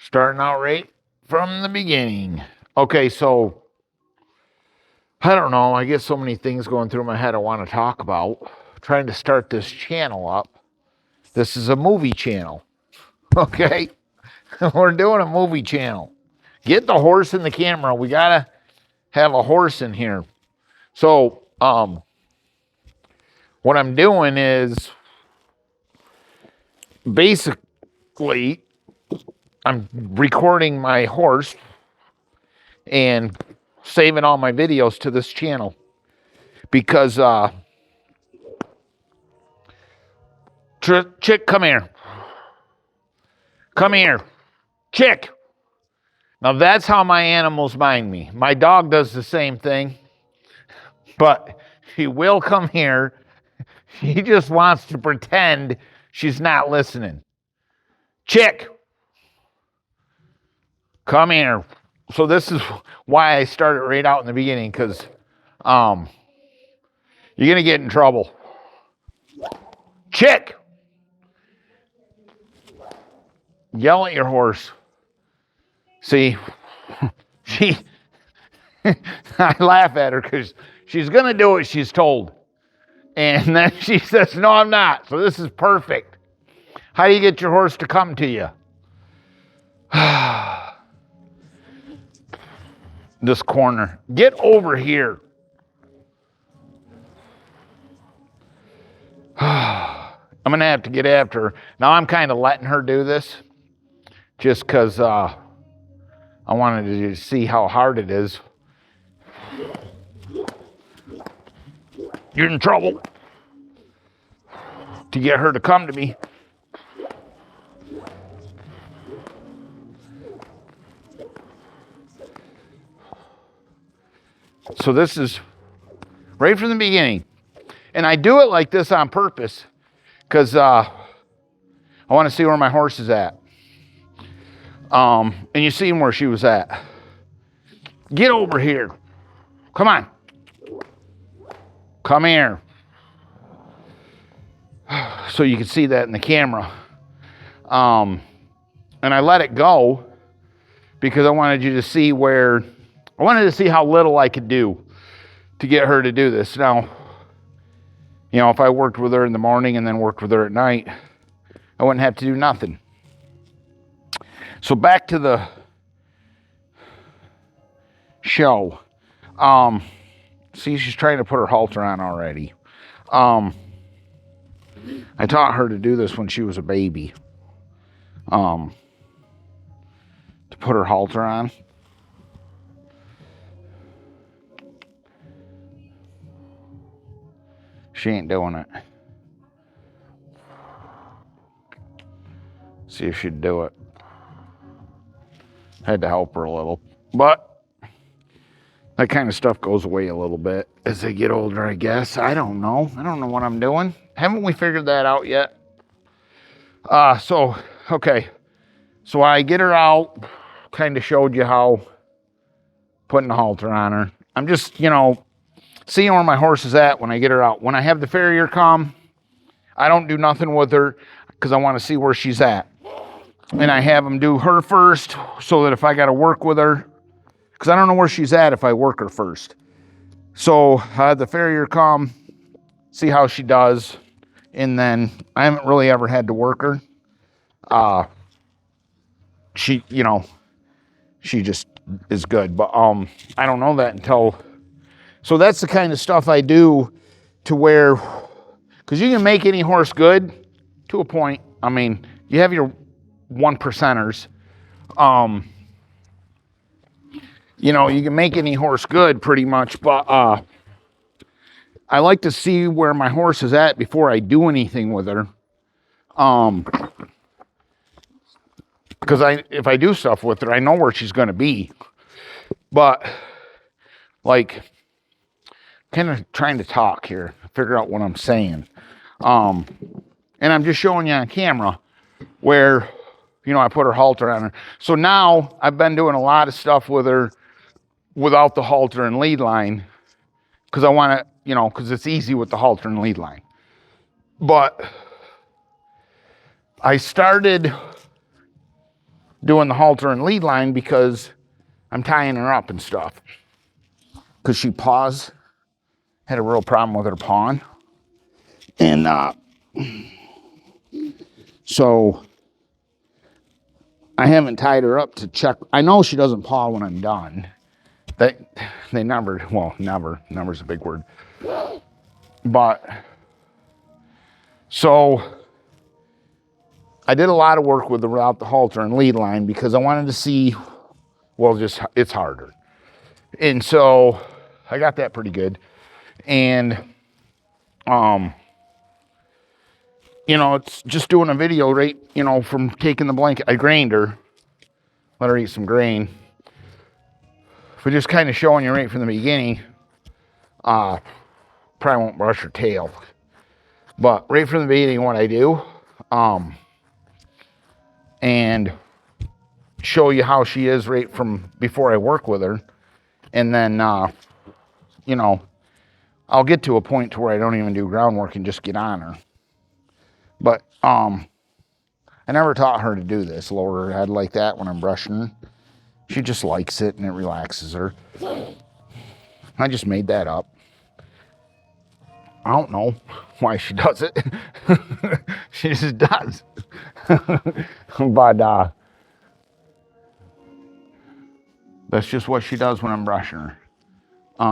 Starting out right from the beginning. Okay, so I don't know. I get so many things going through my head I want to talk about. Trying to start this channel up. This is a movie channel. Okay? We're doing a movie channel. Get the horse in the camera. We got to have a horse in here. So, what I'm doing is basically I'm recording my horse and saving all my videos to this channel because Chick, come here. Come here. Chick. Now that's how my animals mind me. My dog does the same thing, but she will come here. She just wants to pretend she's not listening. Chick. Come here. So this is why I started right out in the beginning, because you're going to get in trouble. Chick! Yell at your horse. See, I laugh at her because she's going to do what she's told. And then she says, no, I'm not. So this is perfect. How do you get your horse to come to you? This corner. Get over here. I'm going to have to get after her. Now I'm kind of letting her do this just because I wanted to see how hard it is. You're in trouble. To get her to come to me. So this is right from the beginning. And I do it like this on purpose because I want to see where my horse is at. And you see where she was at. Get over here. Come on. Come here. So you can see that in the camera. And I let it go because I wanted you to see I wanted to see how little I could do to get her to do this. Now, you know, if I worked with her in the morning and then worked with her at night, I wouldn't have to do nothing. So back to the show. See, she's trying to put her halter on already. I taught her to do this when she was a baby. To put her halter on. She ain't doing it. See if she'd do it. Had to help her a little. But that kind of stuff goes away a little bit as they get older, I guess. I don't know. I don't know what I'm doing. Haven't we figured that out yet? Okay. So I get her out. Kind of showed you how putting the halter on her. I'm just, seeing where my horse is at when I get her out. When I have the farrier come, I don't do nothing with her because I want to see where she's at. And I have them do her first so that if I got to work with her, because I don't know where she's at if I work her first. So I had the farrier come, see how she does, and then I haven't really ever had to work her. She just is good. But I don't know that until... So that's the kind of stuff I do to where, because you can make any horse good to a point. I mean, you have your 1%ers. You can make any horse good pretty much, but I like to see where my horse is at before I do anything with her. Because if I do stuff with her, I know where she's going to be. But, kind of trying to talk here, figure out what I'm saying. And I'm just showing you on camera where, I put her halter on her. So now I've been doing a lot of stuff with her without the halter and lead line because I want to, because it's easy with the halter and lead line. But I started doing the halter and lead line because I'm tying her up and stuff. Because she paws, had a real problem with her pawing. And so I haven't tied her up to check. I know she doesn't paw when I'm done. They never, well, never's a big word. But, so I did a lot of work with the without the halter and lead line because I wanted to see, well, just, it's harder. And so I got that pretty good. And, you know, it's just doing a video right, you know, from taking the blanket. I grained her, let her eat some grain. But just kind of showing you right from the beginning, probably won't brush her tail. But right from the beginning, what I do, and show you how she is right from before I work with her. And then, you know, I'll get to a point to where I don't even do groundwork and just get on her. But I never taught her to do this, lower her head like that when I'm brushing her. She just likes it and it relaxes her. I just made that up. I don't know why she does it. She just does. But that's just what she does when I'm brushing her.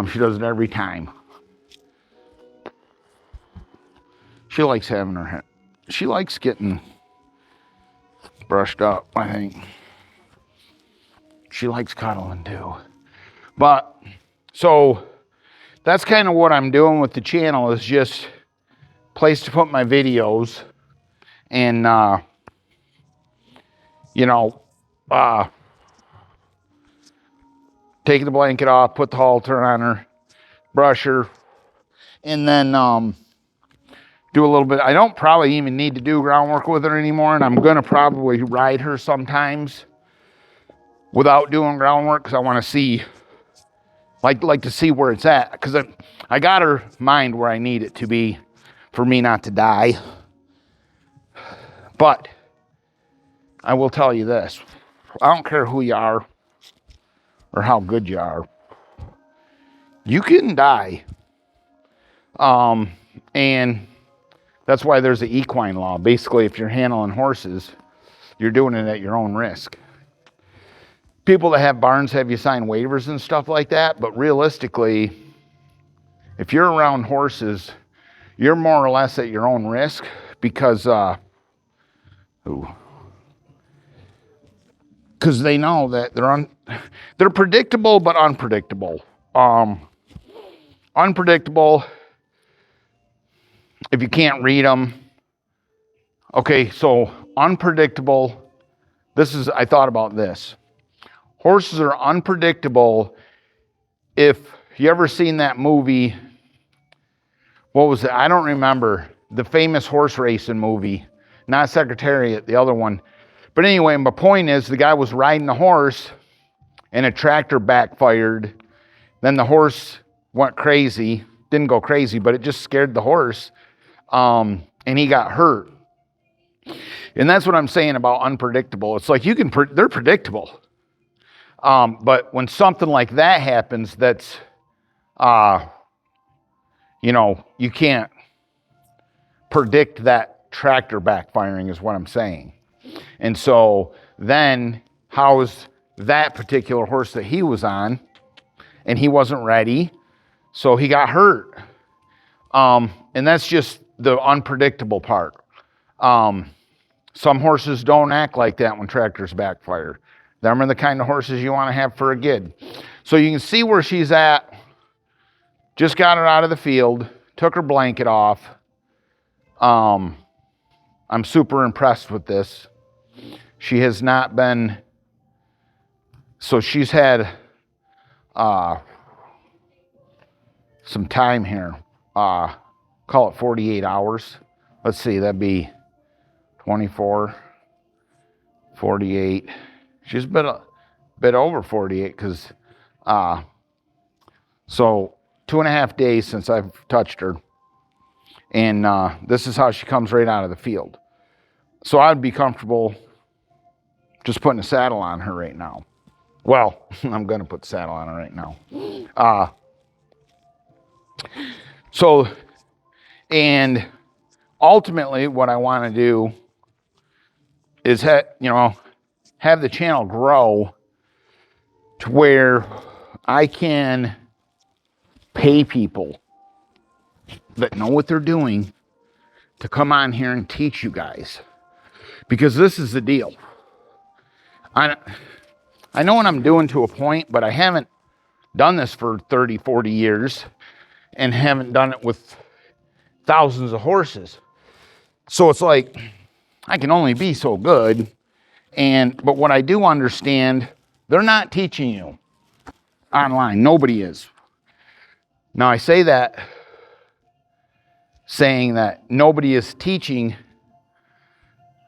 She does it every time. She likes having her head. She likes getting brushed up, I think. She likes cuddling too. But, so, that's kind of what I'm doing with the channel, is just place to put my videos. And, you know, take the blanket off, put the halter on her, brush her, and then do a little bit. I don't probably even need to do groundwork with her anymore, and I'm going to probably ride her sometimes without doing groundwork because I want to see, like to see where it's at, because I got her mind where I need it to be for me not to die. But I will tell you this, I don't care who you are or how good you are, you can die. And that's why there's the equine law. Basically, if you're handling horses, you're doing it at your own risk. People that have barns have you sign waivers and stuff like that, but realistically, if you're around horses, you're more or less at your own risk because they know that they're predictable but unpredictable. Unpredictable if you can't read them. Okay, so unpredictable. I thought about this. Horses are unpredictable. If you ever seen that movie, what was it? I don't remember. The famous horse racing movie. Not Secretariat, the other one. But anyway, my point is the guy was riding a horse and a tractor backfired. Then the horse went crazy. Didn't go crazy, but it just scared the horse. And he got hurt. And that's what I'm saying about unpredictable. It's like they're predictable. But when something like that happens, that's, you know, you can't predict that tractor backfiring is what I'm saying. And so then how is that particular horse that he was on, and he wasn't ready, so he got hurt. And that's just the unpredictable part. Some horses don't act like that when tractors backfire. Them are the kind of horses you want to have for a gid. So you can see where she's at. Just got her out of the field. Took her blanket off. I'm super impressed with this. She has not been... So she's had some time here. Call it 48 hours. Let's see, that'd be 24, 48. She's been a bit over 48 because, so 2.5 days since I've touched her. And this is how she comes right out of the field. So I'd be comfortable just putting a saddle on her right now. Well, I'm going to put the saddle on her right now. And ultimately what I want to do is have the channel grow to where I can pay people that know what they're doing to come on here and teach you guys. Because this is the deal. I know what I'm doing to a point, but I haven't done this for 30, 40 years and haven't done it with thousands of horses. So it's like, I can only be so good. But what I do understand, they're not teaching you online. Nobody is. Now I say that saying that nobody is teaching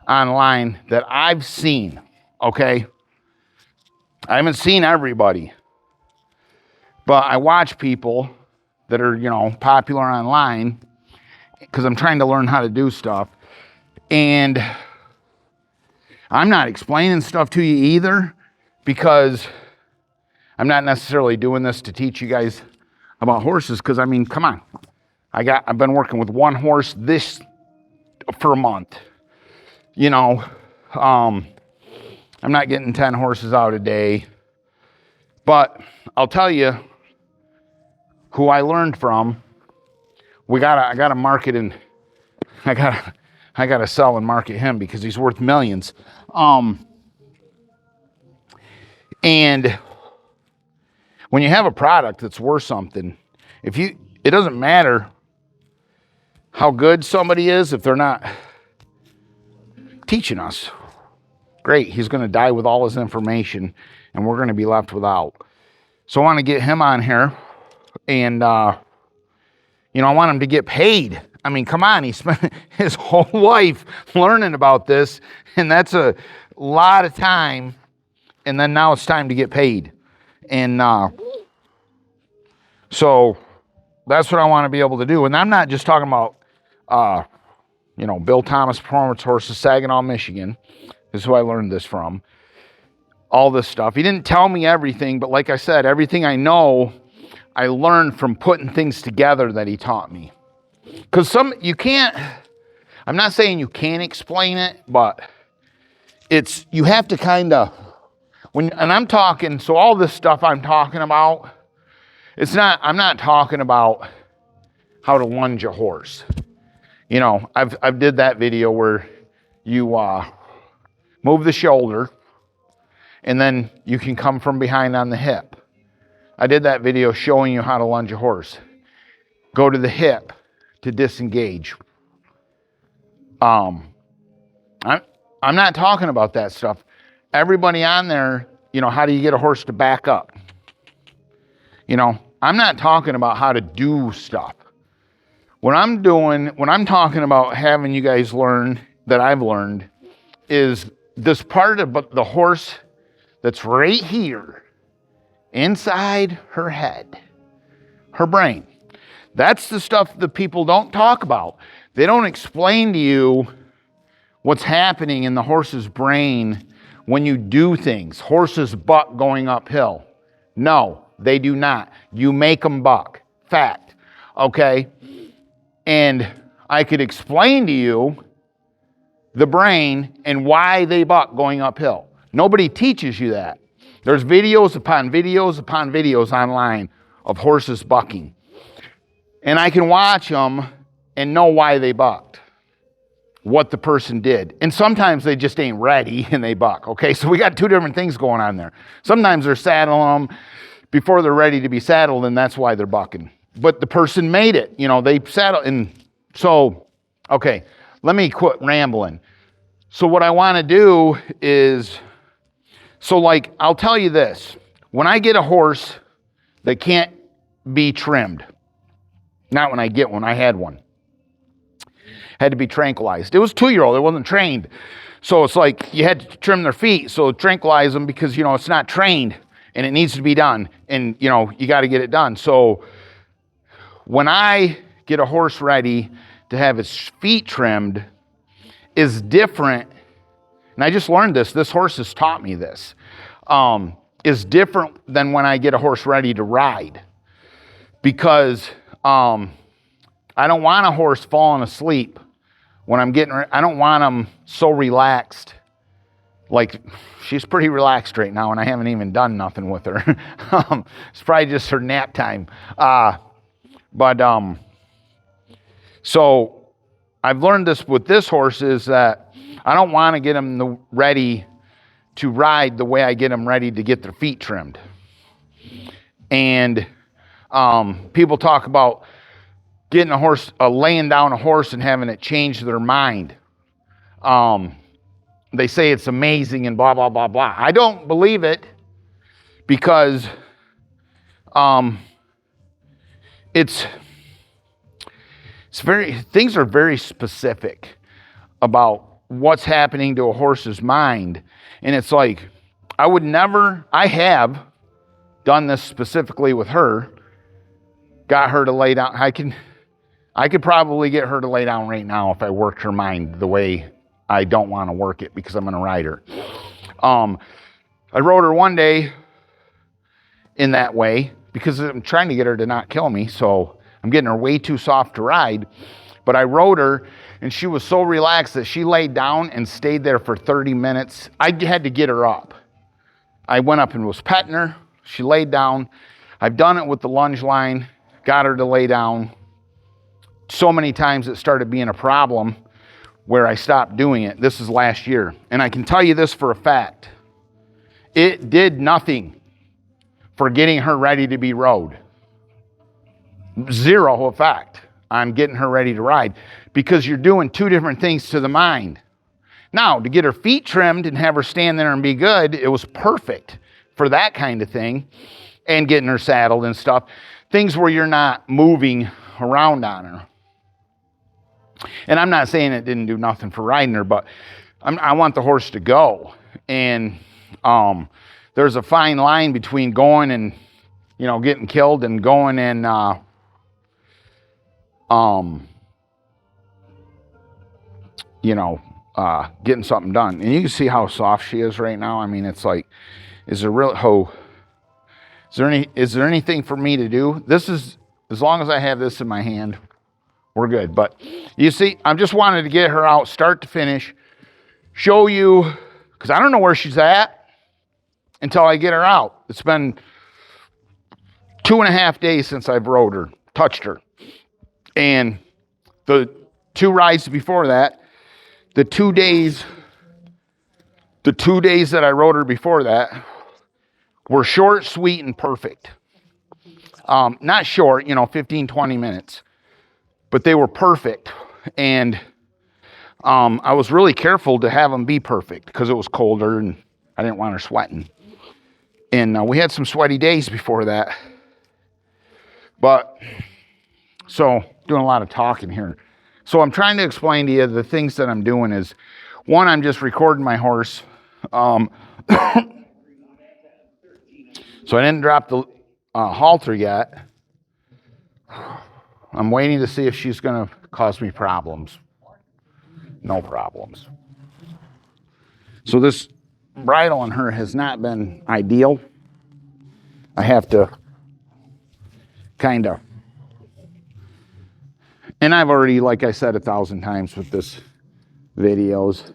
online that I've seen, okay? I haven't seen everybody, but I watch people that are, popular online because I'm trying to learn how to do stuff. And I'm not explaining stuff to you either because I'm not necessarily doing this to teach you guys about horses because, come on. I've been working with one horse for a month. I'm not getting 10 horses out a day. But I'll tell you who I learned from. I gotta market and I gotta sell and market him because he's worth millions. And when you have a product that's worth something, it doesn't matter how good somebody is if they're not teaching us. Great, he's going to die with all his information and we're going to be left without. So I want to get him on here and, I want him to get paid. Come on, he spent his whole life learning about this and that's a lot of time. And then now it's time to get paid. And so that's what I want to be able to do. And I'm not just talking about, Bill Thomas Performance Horses, Saginaw, Michigan. This is who I learned this from. All this stuff. He didn't tell me everything, but like I said, everything I know, I learned from putting things together that he taught me. Because I'm not saying you can't explain it, but you have to kind of, so all this stuff I'm talking about, I'm not talking about how to lunge a horse. I've did that video where you move the shoulder and then you can come from behind on the hip. I did that video showing you how to lunge a horse. Go to the hip to disengage. I'm not talking about that stuff. Everybody on there, how do you get a horse to back up? I'm not talking about how to do stuff. What I'm talking about having you guys learn that I've learned is this part of the horse that's right here inside her head, her brain. That's the stuff that people don't talk about. They don't explain to you what's happening in the horse's brain when you do things. Horses buck going uphill. No, they do not. You make them buck. Fact. Okay? And I could explain to you the brain and why they buck going uphill. Nobody teaches you that. There's videos upon videos upon videos online of horses bucking. And I can watch them and know why they bucked. What the person did. And sometimes they just ain't ready and they buck. Okay, so we got two different things going on there. Sometimes they're saddling them before they're ready to be saddled and that's why they're bucking. But the person made it. They saddled. And so, okay, let me quit rambling. So what I want to do is, I'll tell you this. When I get a horse that can't be trimmed, not when I get one, I had one. Had to be tranquilized. It was a 2-year-old. It wasn't trained. So it's like you had to trim their feet. So tranquilize them because, it's not trained and it needs to be done. And, you got to get it done. So when I get a horse ready to have his feet trimmed is different and I just learned this. This horse has taught me this, is different than when I get a horse ready to ride. Because I don't want a horse falling asleep when I'm I don't want them so relaxed. Like, she's pretty relaxed right now, and I haven't even done nothing with her. It's probably just her nap time. So I've learned this with this horse is that I don't want to get them ready to ride the way I get them ready to get their feet trimmed. And people talk about getting a horse, laying down a horse and having it change their mind. They say it's amazing and blah, blah, blah, blah. I don't believe it because things are very specific about what's happening to a horse's mind. And it's like, I have done this specifically with her, got her to lay down. I could probably get her to lay down right now if I worked her mind the way I don't want to work it because I'm going to ride her. I rode her one day in that way because I'm trying to get her to not kill me, so I'm getting her way too soft to ride. But I rode her, and she was so relaxed that she laid down and stayed there for 30 minutes. I had to get her up. I went up and was petting her. She laid down. I've done it with the lunge line, got her to lay down. So many times it started being a problem where I stopped doing it. This is last year. And I can tell you this for a fact. It did nothing for getting her ready to be rode. Zero effect on getting her ready to ride because you're doing two different things to the mind. Now, to get her feet trimmed and have her stand there and be good, it was perfect for that kind of thing and getting her saddled and stuff. Things where you're not moving around on her. And I'm not saying it didn't do nothing for riding her, but I want the horse to go. And there's a fine line between going and, getting killed and going and, getting something done. And you can see how soft she is right now. I mean, it's like, is there anything for me to do? This is, as long as I have this in my hand, we're good. But you see, I just wanted to get her out start to finish, show you, because I don't know where she's at until I get her out. It's been 2.5 days since I've rode her, touched her. And the 2 rides before that, the 2 days that I rode her before that were short, sweet, and perfect. Not short, 15, 20 minutes. But they were perfect. And I was really careful to have them be perfect because it was colder and I didn't want her sweating. And we had some sweaty days before that. But, so, doing a lot of talking here. So I'm trying to explain to you the things that I'm doing is, one, I'm just recording my horse. So I didn't drop the halter yet. I'm waiting to see if she's going to cause me problems. No problems. So this bridle on her has not been ideal. I have to kind of, and I've already, like I said 1,000 times with this videos,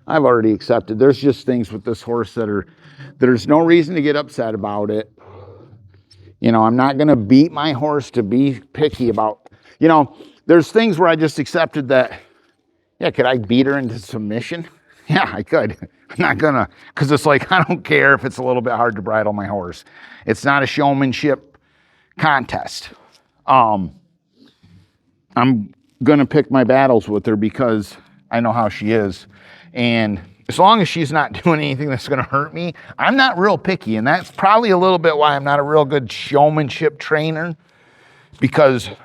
I've already accepted. There's just things with this horse there's no reason to get upset about it. I'm not going to beat my horse to be picky about, there's things where I just accepted that, could I beat her into submission? Yeah, I could. I'm not going to, because it's like, I don't care if it's a little bit hard to bridle my horse. It's not a showmanship contest. I'm going to pick my battles with her because I know how she is. And as long as she's not doing anything that's going to hurt me, I'm not real picky. And that's probably a little bit why I'm not a real good showmanship trainer. And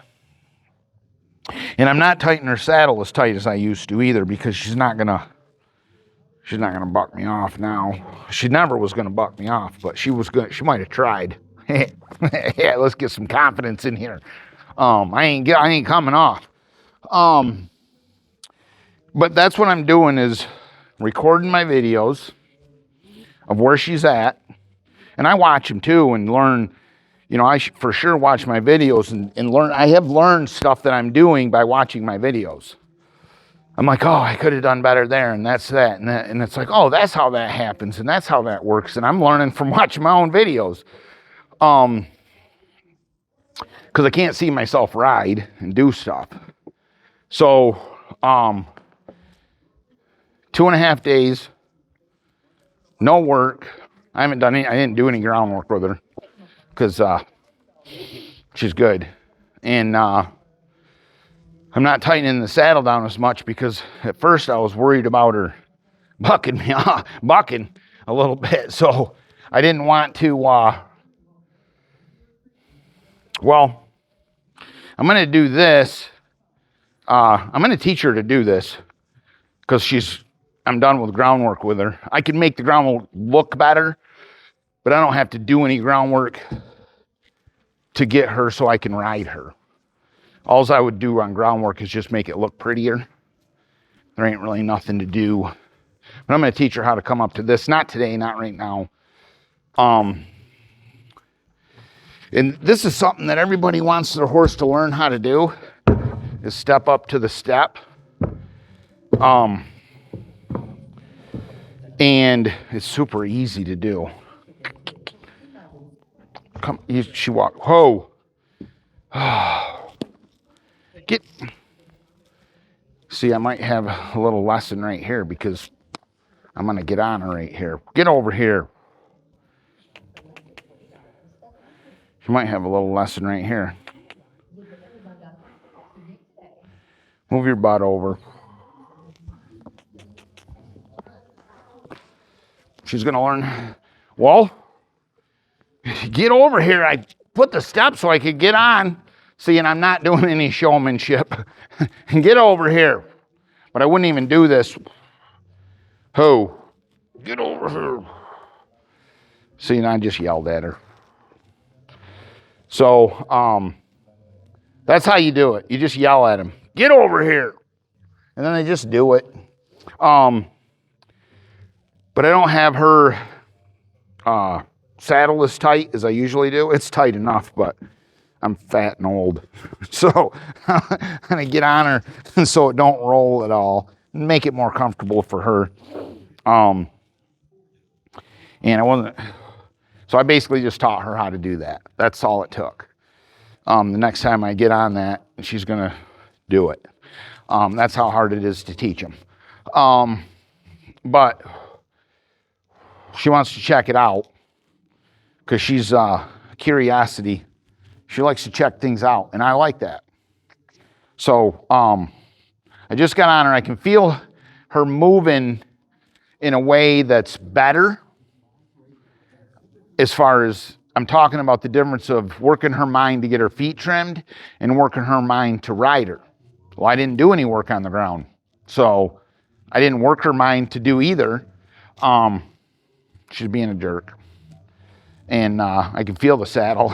I'm not tightening her saddle as tight as I used to either because she's not going to buck me off now. She never was going to buck me off, but she might have tried. Yeah, let's get some confidence in here. I ain't coming off. But that's what I'm doing is recording my videos of where she's at. And I watch them too and learn. You know, I for sure watch my videos and learn. I have learned stuff that I'm doing by watching my videos. I'm like, oh, I could have done better there, and that's that. And it's like, oh, that's how that happens, and that's how that works. And I'm learning from watching my own videos. Because I can't see myself ride and do stuff. So, 2.5 days, no work. I didn't do any groundwork with her because she's good. And I'm not tightening the saddle down as much because at first I was worried about her bucking a little bit. So I didn't want to, I'm going to do this. I'm going to teach her to do this because I'm done with groundwork with her. I can make the groundwork look better, but I don't have to do any groundwork to get her so I can ride her. All I would do on groundwork is just make it look prettier. There ain't really nothing to do. But I'm going to teach her how to come up to this. Not today, not right now. And this is something that everybody wants their horse to learn how to do, is step up to the step. And it's super easy to do. She walked. Whoa. See, I might have a little lesson right here because I'm going to get on her right here. Get over here. She might have a little lesson right here. Move your butt over. She's going to learn. Well, get over here. I put the steps so I could get on. See, and I'm not doing any showmanship. And get over here. But I wouldn't even do this. Ho. Get over here. See, and I just yelled at her. So, that's how you do it. You just yell at them. Get over here. And then they just do it. But I don't have her saddle as tight as I usually do. It's tight enough, but I'm fat and old. So I'm going to get on her so it don't roll at all. And make it more comfortable for her. And I wasn't... So I basically just taught her how to do that. That's all it took. The next time I get on that, she's going to do it. That's how hard it is to teach them. But she wants to check it out because she's curiosity. She likes to check things out, and I like that. So I just got on her. I can feel her moving in a way that's better. As far as I'm talking about the difference of working her mind to get her feet trimmed and working her mind to ride her. Well, I didn't do any work on the ground. So I didn't work her mind to do either. She's being a jerk. And I can feel the saddle.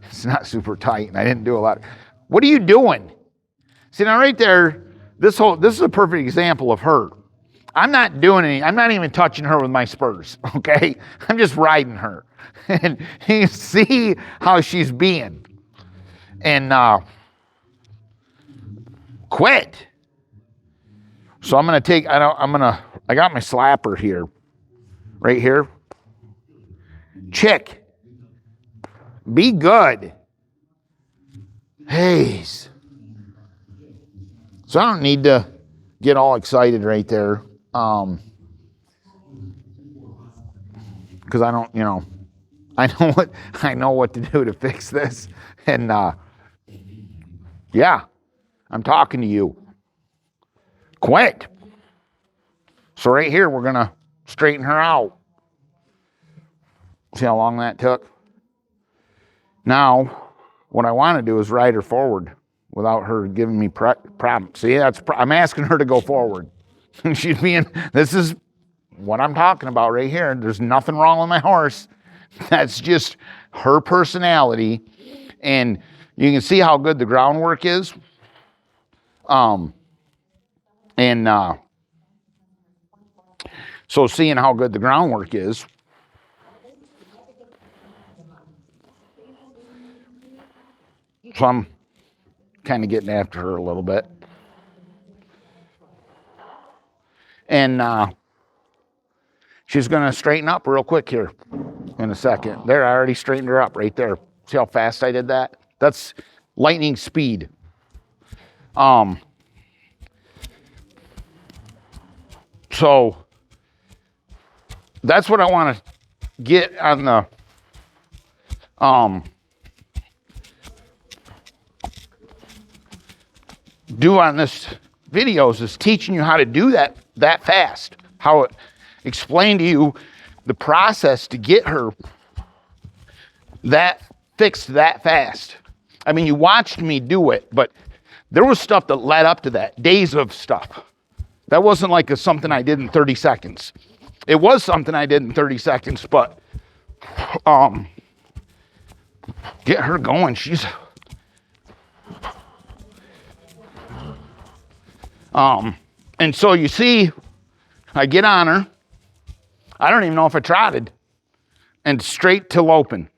It's not super tight, and I didn't do a lot. What are you doing? See, now right there, this is a perfect example of her. I'm not even touching her with my spurs, okay? I'm just riding her. And you see how she's being. And quit. So I'm going to take, I got my slapper here. Right here. Chick. Be good. Hey. So I don't need to get all excited right there. Because I don't, I know what to do to fix this. And yeah, I'm talking to you. Quit. So right here, we're going to straighten her out. See how long that took? Now, what I want to do is ride her forward without her giving me problems. See, I'm asking her to go forward. This is what I'm talking about right here. There's nothing wrong with my horse. That's just her personality. And you can see how good the groundwork is. And So seeing how good the groundwork is, so I'm kind of getting after her a little bit. And she's going to straighten up real quick here in a second. There, I already straightened her up right there. See how fast I did that? That's lightning speed. So that's what I want to get on the do on this videos is teaching you how to do that fast. How it explain to you the process to get her that fixed that fast. I mean, you watched me do it, but there was stuff that led up to that, days of stuff. That wasn't like something I did in 30 seconds. It was something I did in 30 seconds, but get her going. She's and so you see, I get on her. I don't even know if I trotted, and straight to loping.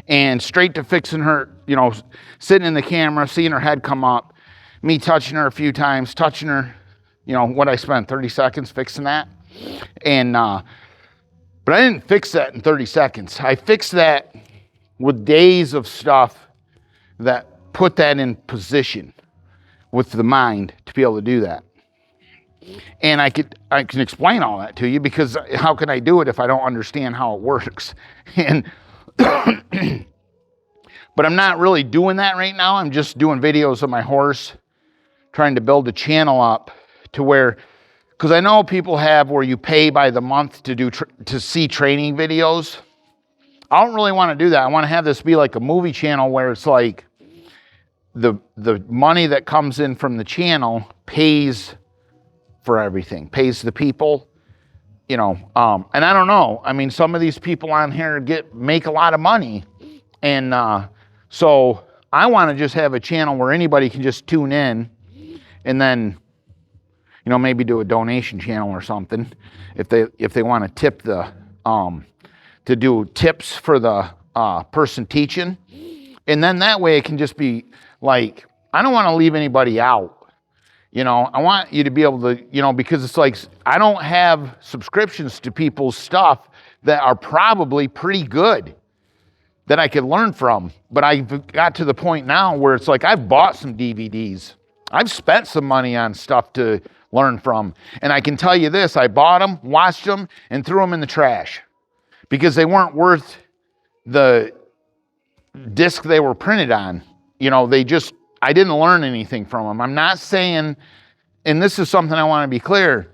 And straight to fixing her, you know, sitting in the camera, seeing her head come up, me touching her a few times, touching her, you know, what I spent 30 seconds fixing that. And, but I didn't fix that in 30 seconds. I fixed that with days of stuff that put that in position with the mind to be able to do that. And I can explain all that to you, because how can I do it if I don't understand how it works? And but I'm not really doing that right now. I'm just doing videos of my horse, trying to build a channel up to where, because I know people have where you pay by the month to do to see training videos. I don't really want to do that. I want to have this be like a movie channel where it's like the money that comes in from the channel pays for everything, pays the people, you know. And I don't know. I mean, some of these people on here make a lot of money, and so I want to just have a channel where anybody can just tune in, and then, you know, maybe do a donation channel or something if they want to tip the to do tips for the person teaching, and then that way it can just be like, I don't want to leave anybody out. You know, I want you to be able to, you know, because it's like, I don't have subscriptions to people's stuff that are probably pretty good that I could learn from. But I've got to the point now where it's like, I've bought some DVDs. I've spent some money on stuff to learn from. And I can tell you this, I bought them, watched them, and threw them in the trash because they weren't worth the disc they were printed on. You know, I didn't learn anything from them. I'm not saying, and this is something I want to be clear,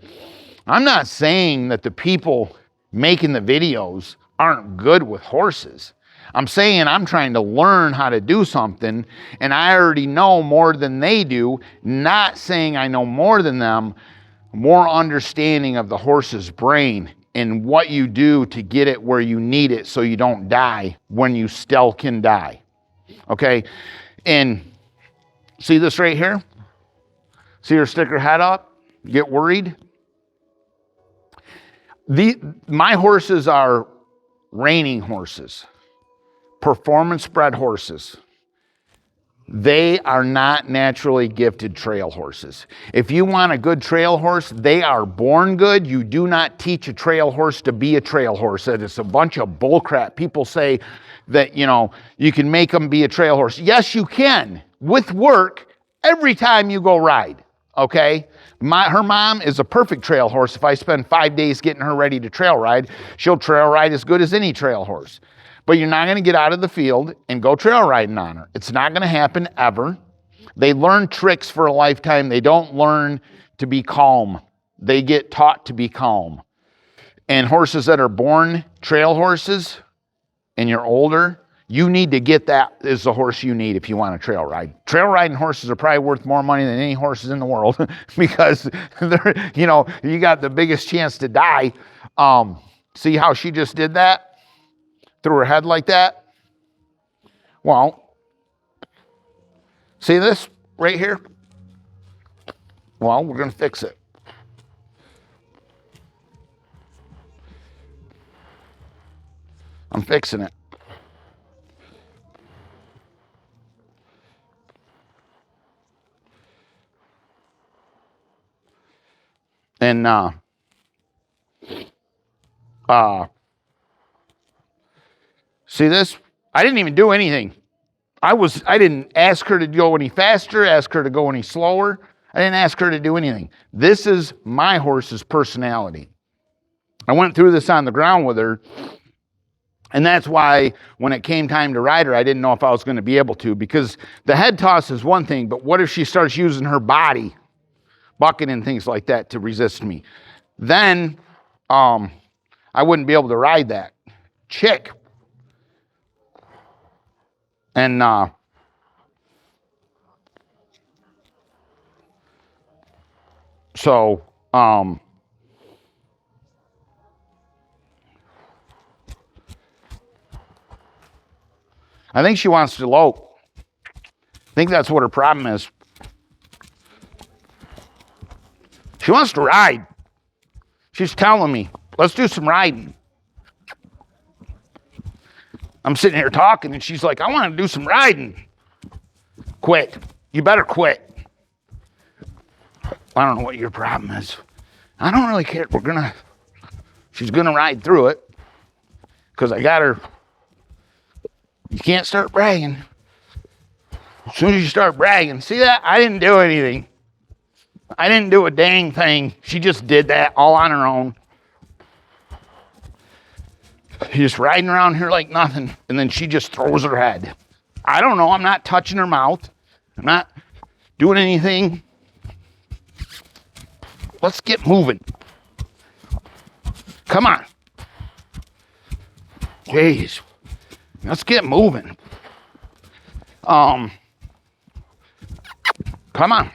I'm not saying that the people making the videos aren't good with horses. I'm saying I'm trying to learn how to do something, and I already know more than they do, not saying I know more than them, more understanding of the horse's brain and what you do to get it where you need it so you don't die when you still can die. Okay? And see this right here? See her stick her head up? Get worried? My horses are reining horses, performance bred horses. They are not naturally gifted trail horses. If you want a good trail horse, they are born good. You do not teach a trail horse to be a trail horse. That is a bunch of bullcrap. People say that, you know, you can make them be a trail horse. Yes, you can, with work, every time you go ride, okay? Her mom is a perfect trail horse. If I spend 5 days getting her ready to trail ride, she'll trail ride as good as any trail horse. But you're not going to get out of the field and go trail riding on her. It's not going to happen ever. They learn tricks for a lifetime. They don't learn to be calm. They get taught to be calm. And horses that are born trail horses and you're older, you need to get that as the horse you need if you want to trail ride. Trail riding horses are probably worth more money than any horses in the world because they're, you know, you got the biggest chance to die. See how she just did that? Threw her head like that? Well, see this right here? Well, we're going to fix it. I'm fixing it. And see this? I didn't even do anything. I didn't ask her to go any faster, ask her to go any slower. I didn't ask her to do anything. This is my horse's personality. I went through this on the ground with her, and that's why when it came time to ride her, I didn't know if I was going to be able to, because the head toss is one thing, but what if she starts using her body, bucking and things like that to resist me? Then I wouldn't be able to ride that chick. And so I think she wants to elope. I think that's what her problem is. She wants to ride. She's telling me, let's do some riding. I'm sitting here talking, and she's like, I want to do some riding. Quit. You better quit. I don't know what your problem is. I don't really care. She's going to ride through it because I got her. You can't start bragging. As soon as you start bragging, see that? I didn't do anything. I didn't do a dang thing. She just did that all on her own. She's just riding around here like nothing, and then she just throws her head. I don't know. I'm not touching her mouth. I'm not doing anything. Let's get moving. Come on. Jeez. Let's get moving. Come on.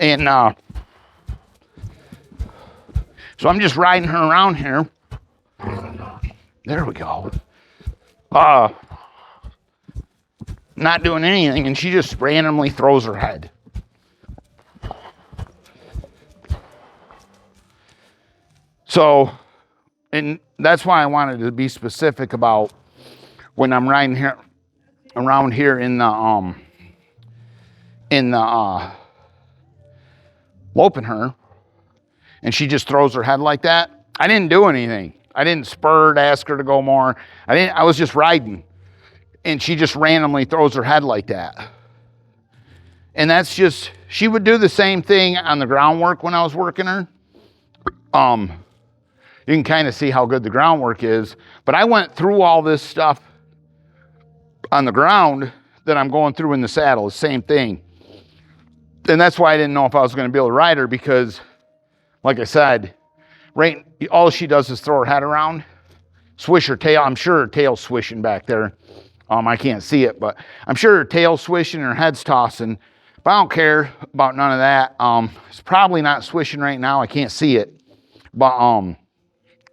And so I'm just riding her around here. There we go. Not doing anything, and she just randomly throws her head. So, and that's why I wanted to be specific about when I'm riding here around here in the loping her, and she just throws her head like that. I didn't do anything. I didn't spur to ask her to go more. I was just riding, and she just randomly throws her head like that. And that's just, she would do the same thing on the groundwork when I was working her. You can kind of see how good the groundwork is, but I went through all this stuff on the ground that I'm going through in the saddle, the same thing. And that's why I didn't know if I was going to be able to ride her, because like I said, right, all she does is throw her head around, swish her tail. I'm sure her tail's swishing back there. I can't see it, but I'm sure her tail's swishing and her head's tossing. But I don't care about none of that. It's probably not swishing right now. I can't see it. But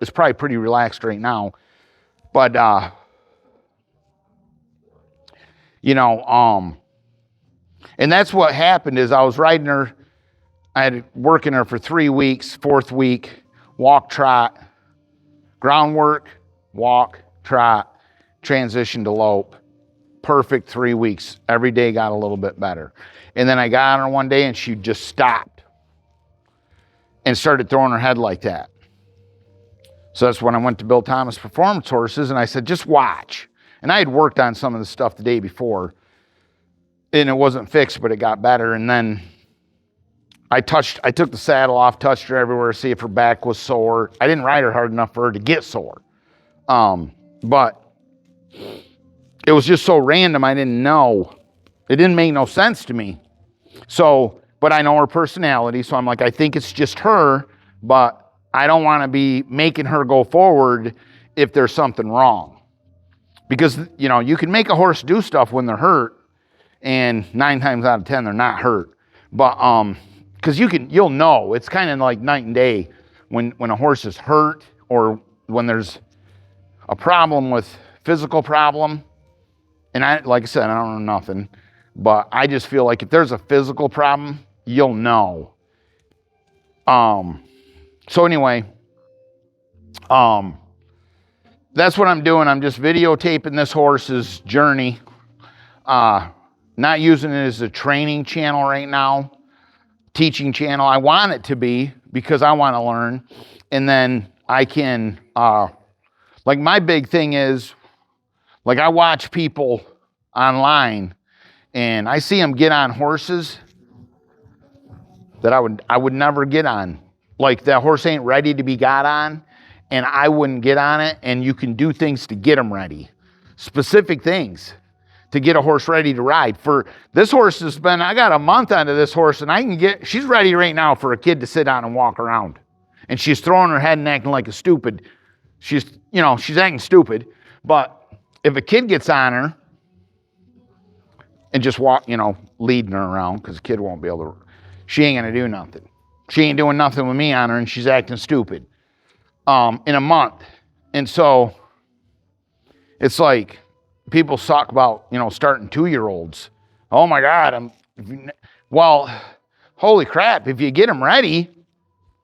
it's probably pretty relaxed right now. But and that's what happened is I was riding her. I had working her for 3 weeks. 4th week, walk, trot, groundwork, walk, trot, transition to lope. Perfect 3 weeks. Every day got a little bit better. And then I got on her one day and she just stopped and started throwing her head like that. So that's when I went to Bill Thomas Performance Horses, and I said, just watch. And I had worked on some of the stuff the day before, and it wasn't fixed, but it got better. And then I took the saddle off, touched her everywhere, see if her back was sore. I didn't ride her hard enough for her to get sore. But it was just so random, I didn't know. It didn't make no sense to me. So, but I know her personality, so I'm like, I think it's just her, but I don't want to be making her go forward if there's something wrong. Because, you can make a horse do stuff when they're hurt, and 9 times out of 10, they're not hurt. But, because you'll know. It's kind of like night and day when a horse is hurt or when there's a problem with physical problem. And like I said, I don't know nothing, but I just feel like if there's a physical problem, you'll know. So anyway, that's what I'm doing. I'm just videotaping this horse's journey. Not using it as a training channel right now, teaching channel. I want it to be because I want to learn. And then I can, like my big thing is, like I watch people online and I see them get on horses that I would never get on. Like that horse ain't ready to be got on and I wouldn't get on it, and you can do things to get them ready. Specific things to get a horse ready to ride. For this horse has been, I got a month onto this horse and she's ready right now for a kid to sit on and walk around. And she's throwing her head and acting like a stupid. She's acting stupid. But if a kid gets on her and just leading her around, because the kid won't be able to, she ain't going to do nothing. She ain't doing nothing with me on her, and she's acting stupid in a month. And so it's like people talk about, starting 2-year-olds. Oh my God. Well, holy crap, if you get them ready,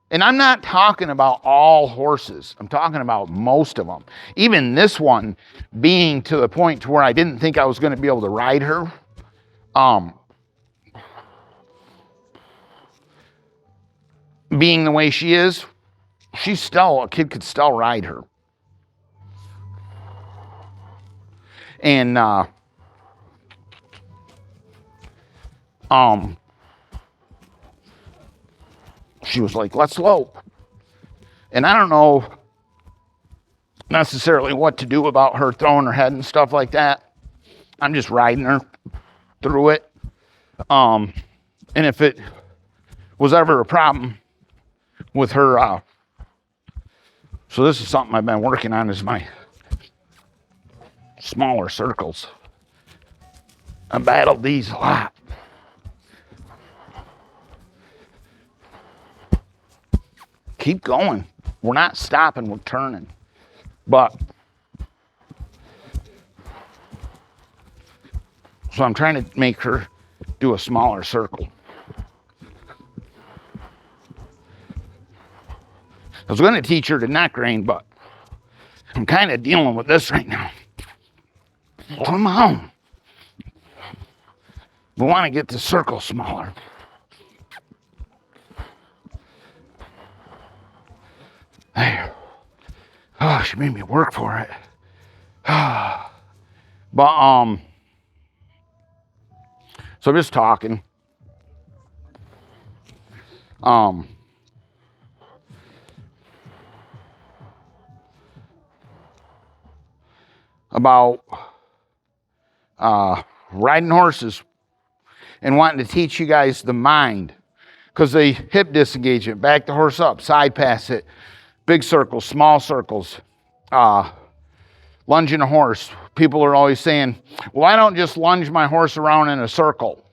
and I'm not talking about all horses. I'm talking about most of them. Even this one being to the point to where I didn't think I was going to be able to ride her. Being the way she is, a kid could still ride her. And, she was like, let's lope. And I don't know necessarily what to do about her throwing her head and stuff like that. I'm just riding her through it. And if it was ever a problem with her, so this is something I've been working on, is my smaller circles. I battled these a lot. Keep going. We're not stopping, we're turning. But, so I'm trying to make her do a smaller circle. I was going to teach her to neck rein, but I'm kind of dealing with this right now. Come on. We want to get the circle smaller. There. Oh, she made me work for it. But, so I'm just talking. About riding horses and wanting to teach you guys the mind. Because the hip disengagement, back the horse up, side pass it, big circles, small circles, lunging a horse. People are always saying, well, I don't just lunge my horse around in a circle.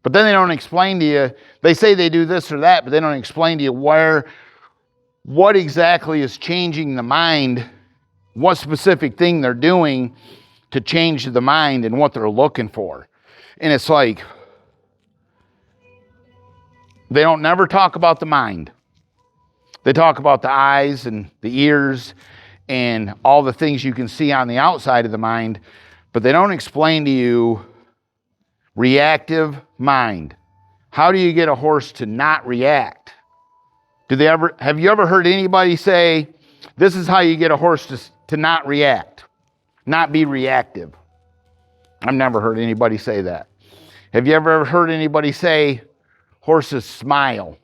But then they don't explain to you, they say they do this or that, but they don't explain to you what exactly is changing the mind, what specific thing they're doing to change the mind and what they're looking for. And it's like, they don't never talk about the mind. They talk about the eyes and the ears and all the things you can see on the outside of the mind, but they don't explain to you reactive mind. How do you get a horse to not react? Have you ever heard anybody say, this is how you get a horse to not react, not be reactive? I've never heard anybody say that. Have you ever heard anybody say, horses smile?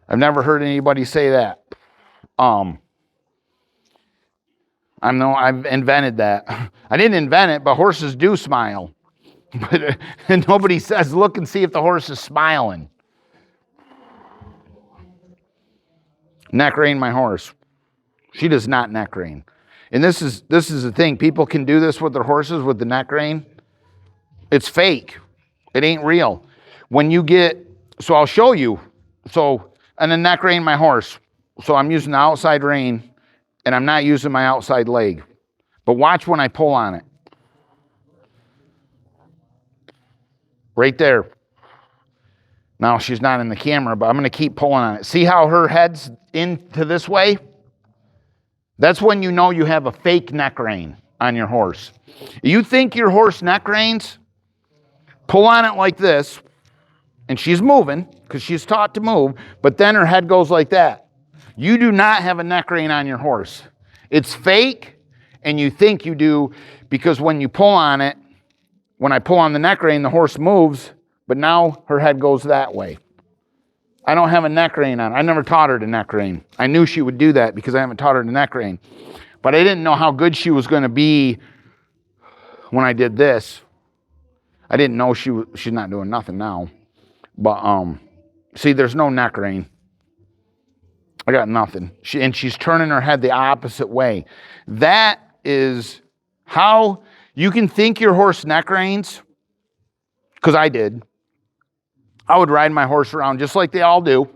I've never heard anybody say that. I know I've invented that. I didn't invent it, but horses do smile. But nobody says, look and see if the horse is smiling. Neck rein my horse. She does not neck rein. And this is the thing. People can do this with their horses with the neck rein. It's fake. It ain't real. So I'll show you. So, and then neck rein my horse. So I'm using the outside rein and I'm not using my outside leg. But watch when I pull on it. Right there. Now she's not in the camera, but I'm going to keep pulling on it. See how her head's into this way? That's when you know you have a fake neck rein on your horse. You think your horse neck reins, pull on it like this, and she's moving because she's taught to move, but then her head goes like that. You do not have a neck rein on your horse. It's fake, and you think you do because when you pull on it, when I pull on the neck rein, the horse moves, but now her head goes that way. I don't have a neck rein on. I never taught her to neck rein. I knew she would do that because I haven't taught her to neck rein. But I didn't know how good she was going to be when I did this. I didn't know she's not doing nothing now. But see, there's no neck rein. I got nothing. And she's turning her head the opposite way. That is how you can think your horse neck reins, because I did. I would ride my horse around just like they all do.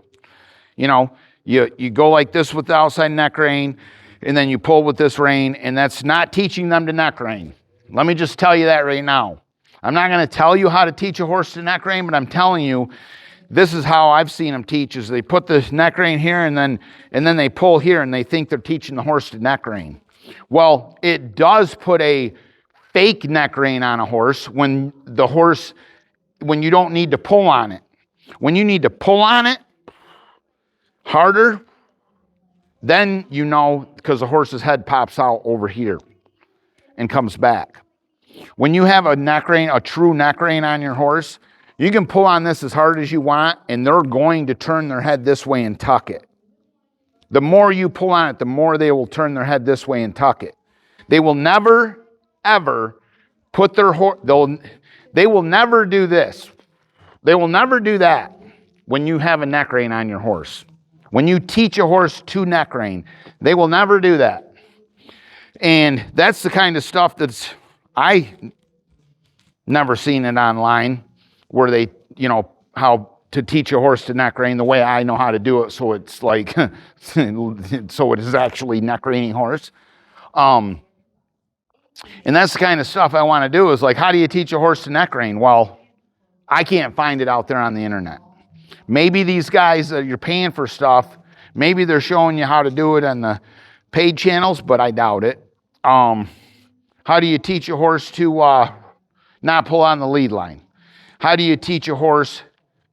You know, you go like this with the outside neck rein, and then you pull with this rein, and that's not teaching them to neck rein. Let me just tell you that right now. I'm not going to tell you how to teach a horse to neck rein, but I'm telling you, this is how I've seen them teach, is they put the neck rein here, and then they pull here, and they think they're teaching the horse to neck rein. Well, it does put a fake neck rein on a horse when you don't need to pull on it. When you need to pull on it harder, then you know, because the horse's head pops out over here and comes back. When you have a neck rein, a true neck rein on your horse, you can pull on this as hard as you want, and they're going to turn their head this way and tuck it. The more you pull on it, the more they will turn their head this way and tuck it. They will never, ever put their horse, they will never do this. They will never do that when you have a neck rein on your horse. When you teach a horse to neck rein, they will never do that. And that's the kind of stuff I never seen it online, where they, how to teach a horse to neck rein the way I know how to do it, so it's like, so it is actually neck reining horse. And that's the kind of stuff I want to do, is like, how do you teach a horse to neck rein? Well, I can't find it out there on the internet. Maybe these guys that you're paying for stuff, maybe they're showing you how to do it on the paid channels, but I doubt it. How do you teach a horse to not pull on the lead line? How do you teach a horse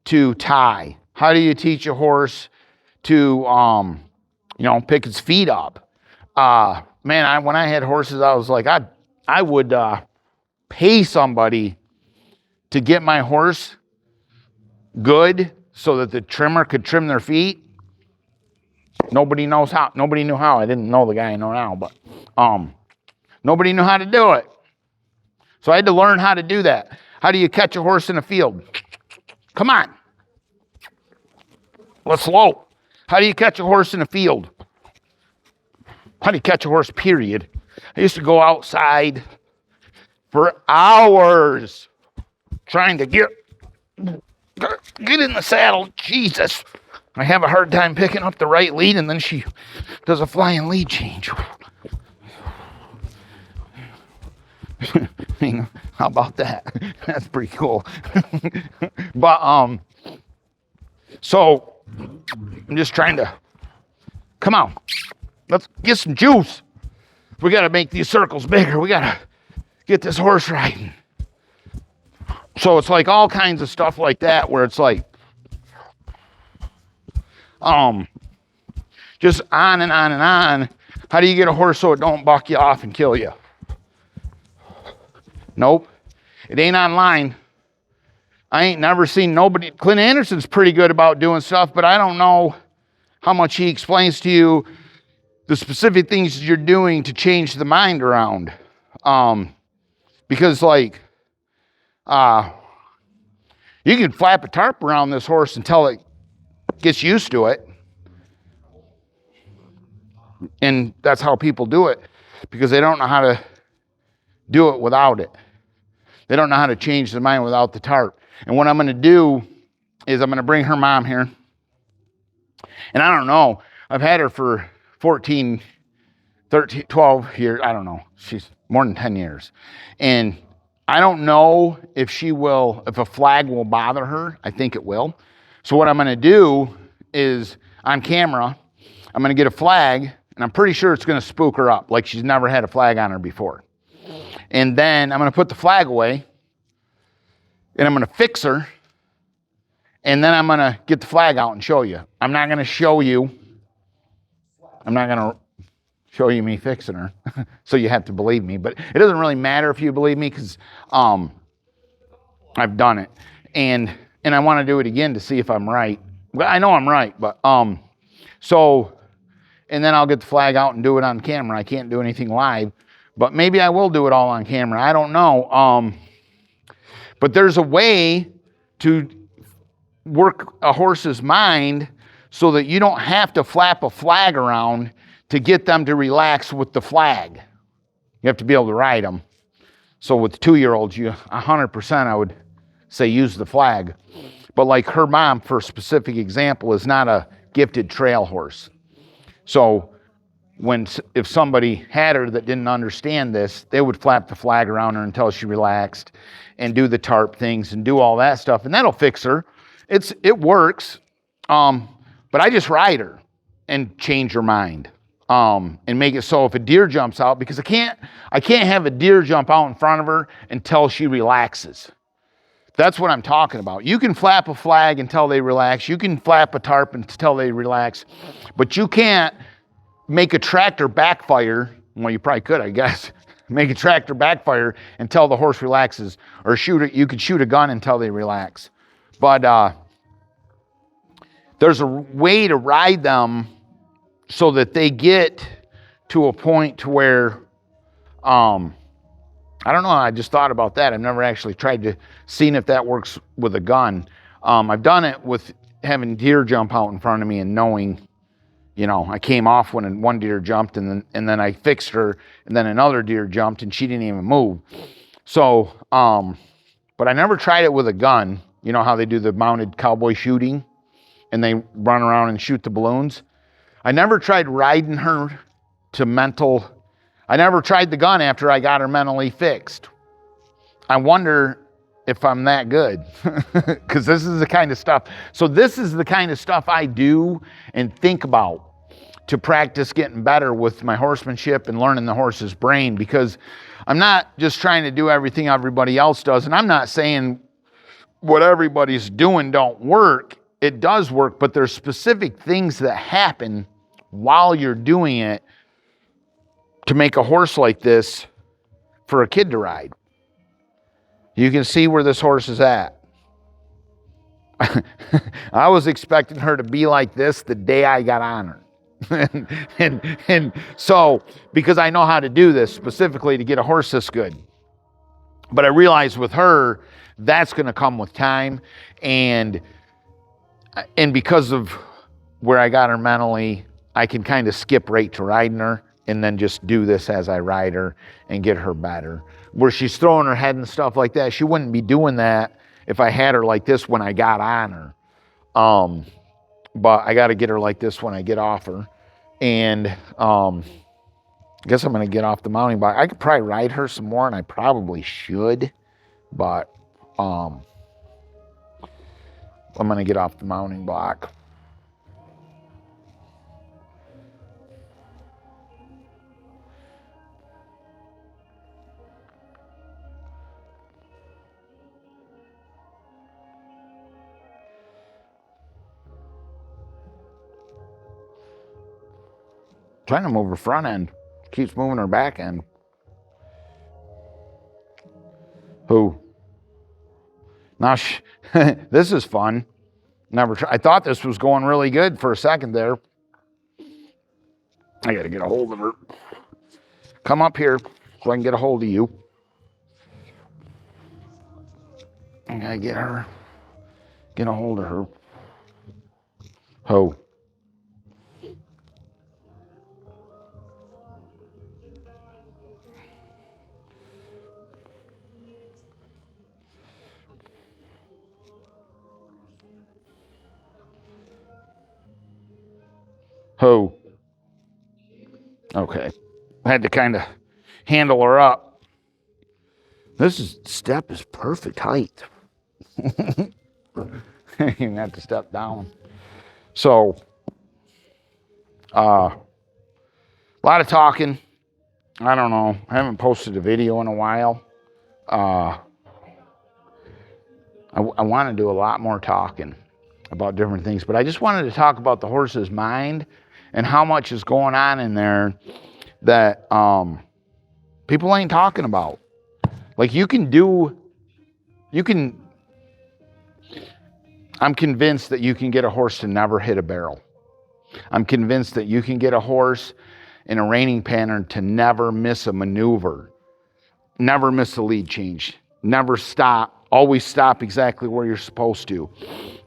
to tie? How do you teach a horse to, pick its feet up? When I had horses, I was like, I would pay somebody to get my horse good so that the trimmer could trim their feet. Nobody knows how. Nobody knew how. I didn't know the guy I know now, but nobody knew how to do it. So I had to learn how to do that. How do you catch a horse in a field? Come on. Let's slow. How do you catch a horse in a field? How do you catch a horse, period? I used to go outside for hours trying to get in the saddle. Jesus. I have a hard time picking up the right lead, and then she does a flying lead change. How about that? That's pretty cool. But so I'm just trying to, come on, let's get some juice. We got to make these circles bigger. We got to get this horse riding. So it's like all kinds of stuff like that, where it's like, just on and on and on. How do you get a horse so it don't buck you off and kill you? Nope. It ain't online. I ain't never seen nobody. Clint Anderson's pretty good about doing stuff, but I don't know how much he explains to you the specific things you're doing to change the mind around. Because like, you can flap a tarp around this horse until it gets used to it. And that's how people do it, because they don't know how to do it without it. They don't know how to change the mind without the tarp. And what I'm going to do is I'm going to bring her mom here. And I don't know. I've had her for 14, 13, 12 years. I don't know. She's more than 10 years. And I don't know if if a flag will bother her. I think it will. So what I'm going to do is, on camera, I'm going to get a flag, And I'm pretty sure it's going to spook her up like she's never had a flag on her before. And then I'm going to put the flag away and I'm going to fix her. And then I'm going to get the flag out and show you. I'm not going to show you me fixing her. So you have to believe me. But it doesn't really matter if you believe me because I've done it. And I want to do it again to see if I'm right. Well, I know I'm right, but so, and then I'll get the flag out and do it on camera. I can't do anything live, but maybe I will do it all on camera. I don't know. But there's a way to work a horse's mind so that you don't have to flap a flag around to get them to relax with the flag. You have to be able to ride them. So with 2-year-olds, 100% I would say use the flag. But like her mom, for a specific example, is not a gifted trail horse. So if somebody had her that didn't understand this, they would flap the flag around her until she relaxed and do the tarp things and do all that stuff. And that'll fix her. It works. But I just ride her and change her mind. And make it so if a deer jumps out, because I can't have a deer jump out in front of her until she relaxes. That's what I'm talking about. You can flap a flag until they relax. You can flap a tarp until they relax. But you can't make a tractor backfire. Well, you probably could, I guess. Make a tractor backfire until the horse relaxes. Or you could shoot a gun until they relax. But there's a way to ride them so that they get to a point to where, I don't know, I just thought about that. I've never actually tried to see if that works with a gun. I've done it with having deer jump out in front of me and knowing, I came off when one deer jumped and then I fixed her and then another deer jumped and she didn't even move. So, but I never tried it with a gun. You know how they do the mounted cowboy shooting and they run around and shoot the balloons? I never tried riding her I never tried the gun after I got her mentally fixed. I wonder if I'm that good, because this is the kind of stuff. So this is the kind of stuff I do and think about to practice getting better with my horsemanship and learning the horse's brain, because I'm not just trying to do everything everybody else does. And I'm not saying what everybody's doing don't work. It does work, but there's specific things that happen while you're doing it to make a horse like this for a kid to ride. You can see where this horse is at. I was expecting her to be like this the day I got on her. and so, because I know how to do this specifically to get a horse this good. But I realized with her, that's going to come with time. And because of where I got her mentally, I can kind of skip right to riding her and then just do this as I ride her and get her better. Where she's throwing her head and stuff like that, she wouldn't be doing that if I had her like this when I got on her. But I got to get her like this when I get off her. And I guess I'm going to get off the mounting block. I could probably ride her some more, and I probably should. But I'm going to get off the mounting block. Trying to move her front end. Keeps moving her back end. Who? Now, this is fun. I thought this was going really good for a second there. I got to get a hold of her. Come up here so I can get a hold of you. I got to get a hold of her. Ho. Ho. Okay. I had to kind of handle her up. This step is perfect height. You have to step down. So, A lot of talking. I don't know. I haven't posted a video in a while. I want to do a lot more talking about different things, but I just wanted to talk about the horse's mind and how much is going on in there that people ain't talking about. Like I'm convinced that you can get a horse to never hit a barrel. I'm convinced that you can get a horse in a reining pattern to never miss a maneuver, never miss a lead change, never stop, always stop exactly where you're supposed to.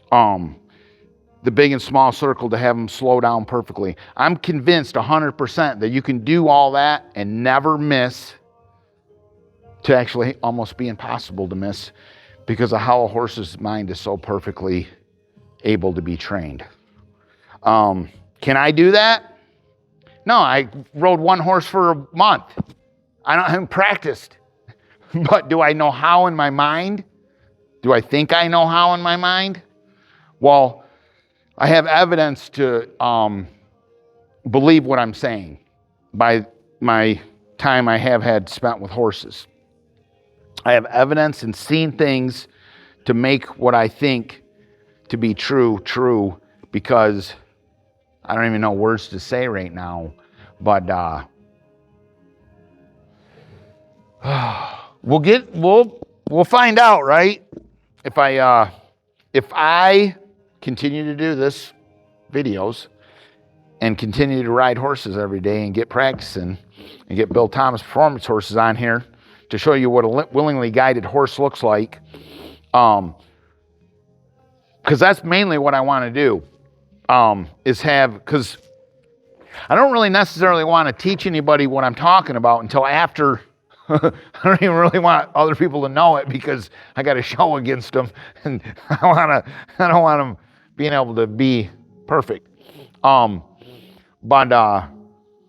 The big and small circle to have them slow down perfectly. I'm convinced 100% that you can do all that and never miss, to actually almost be impossible to miss, because of how a horse's mind is so perfectly able to be trained. Can I do that? No, I rode one horse for a month. I haven't practiced. But do I know how in my mind? Do I think I know how in my mind? Well, I have evidence to believe what I'm saying by my time I have had spent with horses. I have evidence and seen things to make what I think to be true, because I don't even know words to say right now, but we'll find out, right? If I continue to do this videos and continue to ride horses every day and get practicing and get Bill Thomas performance horses on here to show you what a willingly guided horse looks like, because that's mainly what I want to do, because I don't really necessarily want to teach anybody what I'm talking about until after. I don't even really want other people to know it, because I got a show against them, and I don't want them being able to be perfect. But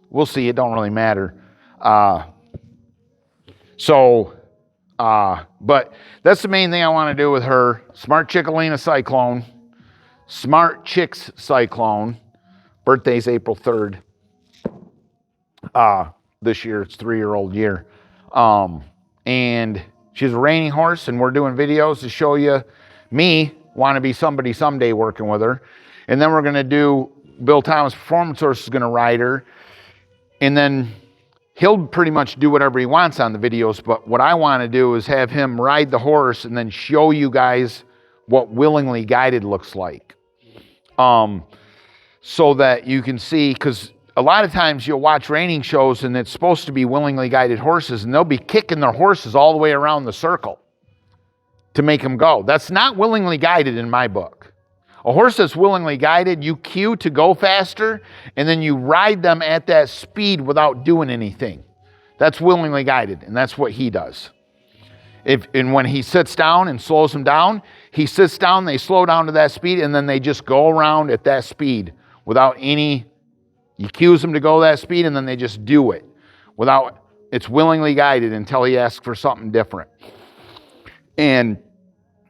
we'll see. It don't really matter. But that's the main thing I want to do with her. Smart Chickalina Cyclone. Smart Chicks Cyclone. Birthday's April 3rd. This year, it's 3-year-old year. And she's a reining horse, and we're doing videos to show you me want to be somebody someday working with her. And then we're going to do, Bill Thomas Performance Horse is going to ride her. And then he'll pretty much do whatever he wants on the videos, but what I want to do is have him ride the horse and then show you guys what willingly guided looks like. So that you can see, because a lot of times you'll watch reining shows and it's supposed to be willingly guided horses, and they'll be kicking their horses all the way around the circle to make them go. That's not willingly guided in my book. A horse that's willingly guided, you cue to go faster, and then you ride them at that speed without doing anything. That's willingly guided, and that's what he does. And when he sits down and slows them down, he sits down, they slow down to that speed, and then they just go around at that speed without any, you cues them to go that speed, and then they just do it. It's willingly guided until he asks for something different. And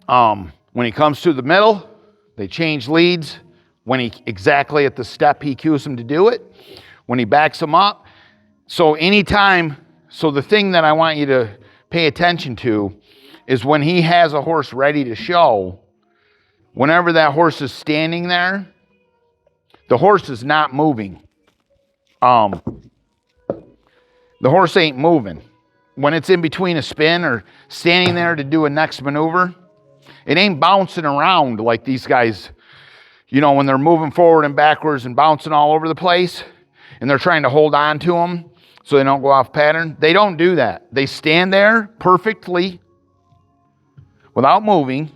when he comes to the middle, they change leads exactly at the step he cues them to do it. When he backs them up. So the thing that I want you to pay attention to is when he has a horse ready to show, whenever that horse is standing there, the horse is not moving. The horse ain't moving. When it's in between a spin or standing there to do a next maneuver, it ain't bouncing around like these guys, when they're moving forward and backwards and bouncing all over the place, and they're trying to hold on to them so they don't go off pattern. They don't do that. They stand there perfectly without moving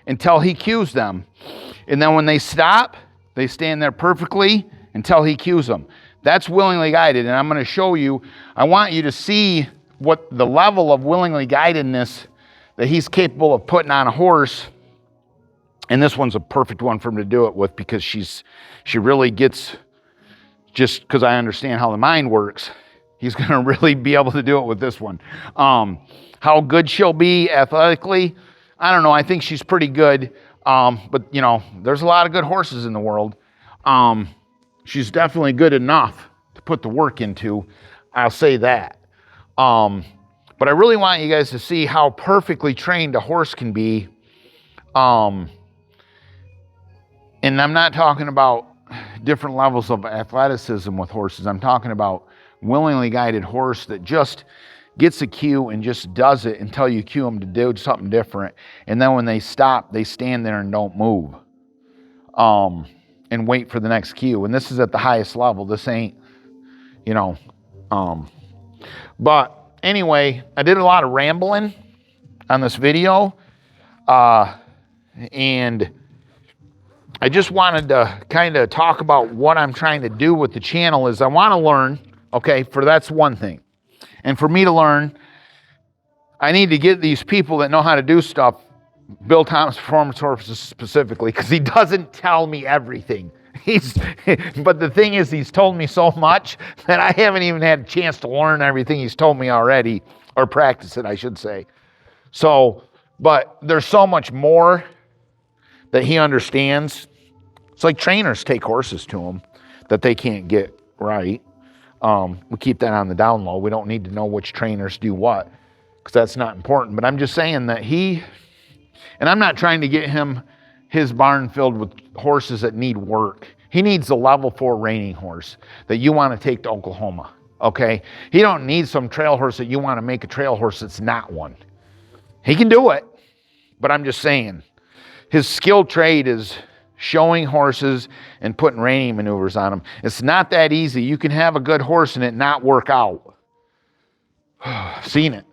until he cues them. And then when they stop, they stand there perfectly until he cues them. That's willingly guided, and I'm going to show you. I want you to see what the level of willingly guidedness that he's capable of putting on a horse. And this one's a perfect one for him to do it with, because she really gets, just because I understand how the mind works, he's going to really be able to do it with this one. How good she'll be athletically, I don't know. I think she's pretty good. But there's a lot of good horses in the world. She's definitely good enough to put the work into. I'll say that. But I really want you guys to see how perfectly trained a horse can be. And I'm not talking about different levels of athleticism with horses. I'm talking about willingly guided horse that just gets a cue and just does it until you cue them to do something different. And then when they stop, they stand there and don't move. And wait for the next cue. And this is at the highest level. This ain't, but anyway, I did a lot of rambling on this video. And I just wanted to kind of talk about what I'm trying to do with the channel is I want to learn, okay, that's one thing. And for me to learn, I need to get these people that know how to do stuff, Bill Thomas Performance Horses specifically, because he doesn't tell me everything. But the thing is, he's told me so much that I haven't even had a chance to learn everything he's told me already, or practice it, I should say. So, but there's so much more that he understands. It's like trainers take horses to him that they can't get right. We keep that on the down low. We don't need to know which trainers do what, because that's not important. But I'm just saying that and I'm not trying to get him his barn filled with horses that need work. He needs a level 4 reining horse that you want to take to Oklahoma, okay? He don't need some trail horse that you want to make a trail horse that's not one. He can do it, but I'm just saying, his skilled trade is showing horses and putting reining maneuvers on them. It's not that easy. You can have a good horse and it not work out. I've seen it.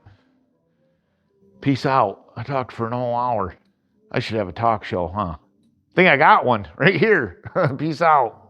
Peace out. I talked for an whole hour. I should have a talk show, huh? I think I got one right here. Peace out.